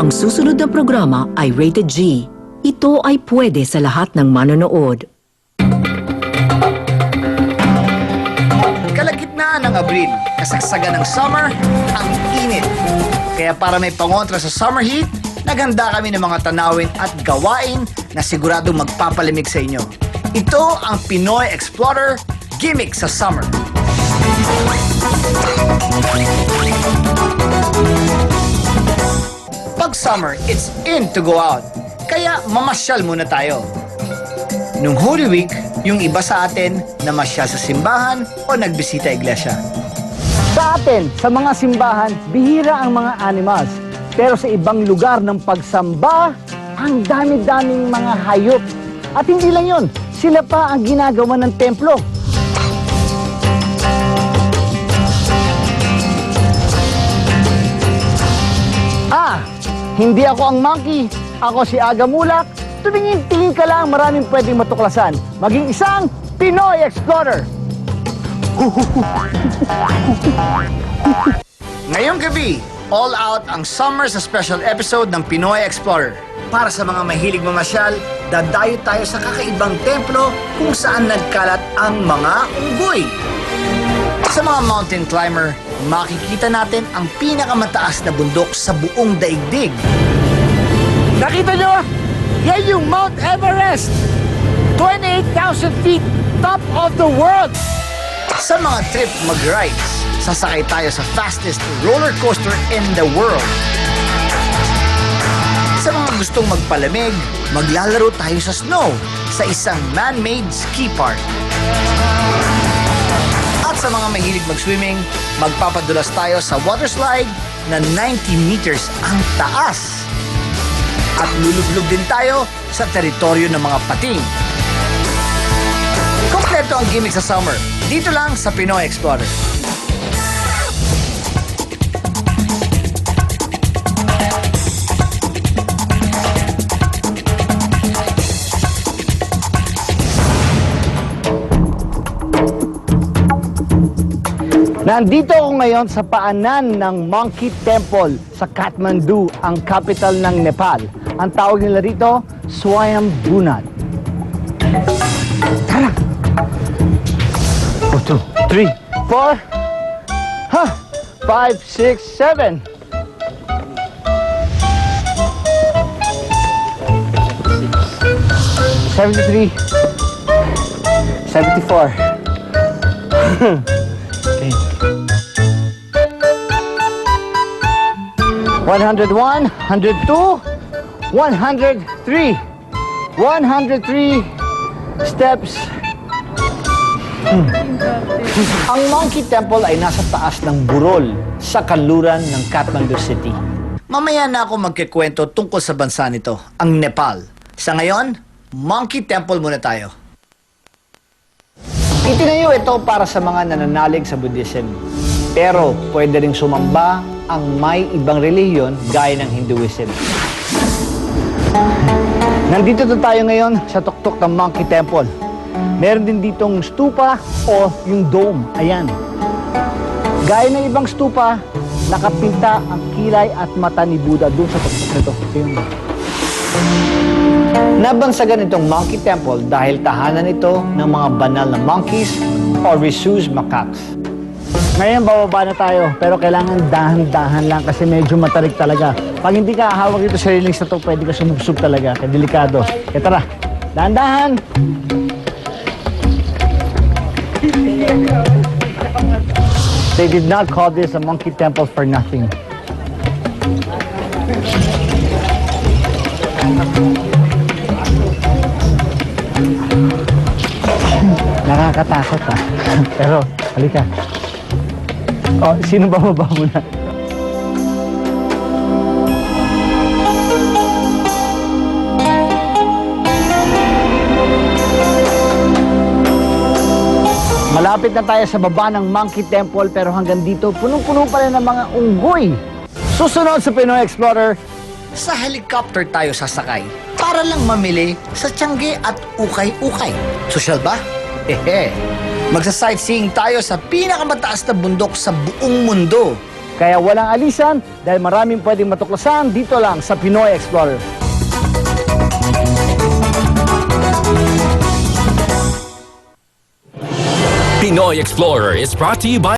Ang susunod na programa ay rated G. Ito ay pwede sa lahat ng manonood. Kalagitnaan ng Abril, kasagsagan ng summer, ang init. Kaya para may pangontra sa summer heat, naghanda kami ng mga tanawin at gawain na siguradong magpapalimig sa inyo. Ito ang Pinoy Explorer Gimmick sa Summer. Pag summer, it's in to go out. Kaya mamasyal muna tayo. Nung Holy Week, yung iba sa atin namasyal sa simbahan o nagbisita iglesia. Sa atin, sa mga simbahan, bihira ang mga animals. Pero sa ibang lugar ng pagsamba, ang dami-daming mga hayop. At hindi lang yun, sila pa ang ginagawa ng templo. Hindi ako ang monkey, ako si Aga Mulak. Tumingin-tingin ka lang, maraming pwedeng matuklasan. Maging isang Pinoy Explorer. Ngayong gabi, all out ang summer sa special episode ng Pinoy Explorer. Para sa mga mahilig mamasyal, dadayo tayo sa kakaibang templo kung saan nagkalat ang mga unggoy. Sa mga mountain climber, makikita natin ang pinakamataas na bundok sa buong daigdig. Nakita nyo? Yan yung Mount Everest! 28,000 feet, top of the world! Sa mga trip mag-rides, sasakay tayo sa fastest roller coaster in the world. Sa mga gustong magpalamig, maglalaro tayo sa snow sa isang man-made ski park. At sa mga mahilig mag-swimming, magpapadulas tayo sa water slide na 90 meters ang taas. At lulublog din tayo sa teritoryo ng mga pating. Kompleto ang gimmick sa summer, dito lang sa Pinoy Explorer. Nandito ako ngayon sa paanan ng Monkey Temple sa Kathmandu, ang capital ng Nepal. Ang tawag nila rito, Swayambunat. Tara! 1, 2, 3, 4, 5, 6, 7. $73, $74. Okay. 101, 102, 103. 103 steps. Ang Monkey Temple ay nasa taas ng burol sa kanluran ng Kathmandu City. Mamaya na ako magkikwento tungkol sa bansa nito, ang Nepal. Sa ngayon, Monkey Temple muna tayo. Itinayo ito para sa mga nananalig sa Buddhism. Pero pwede ring sumamba ang may ibang relihiyon gaya ng Hinduism. Nandito na tayo ngayon sa tuktok ng Monkey Temple. Meron din ditong stupa o yung dome. Ayan. Gaya ng ibang stupa, nakapinta ang kilay at mata ni Buddha doon sa tuktok nito. Nabansagan itong Monkey Temple dahil tahanan ito ng mga banal na monkeys o rhesus macaques. Ngayon, bababa na tayo, pero kailangan dahan-dahan lang kasi medyo matarik talaga. Pag hindi ka hawak dito sa railings na to, pwede ka sumubsog talaga, kaya delikado. Kaya tara, dahan-dahan! They did not call this a Monkey Temple for nothing. Nakakatakot pero, halika. Oh, sino ba muna? Malapit na tayo sa baba ng Monkey Temple pero hanggang dito, punong-puno pa rin ng mga unggoy. Susunod sa Pinoy Explorer, Sa helicopter tayo sasakay para lang mamili sa Tiangge at Ukay-Ukay. Sosyal ba? Magsa-sightseeing tayo sa pinakamataas na bundok sa buong mundo, Kaya walang alisan dahil maraming pwedeng matuklasan dito lang sa Pinoy Explorer. Pinoy Explorer is brought to you by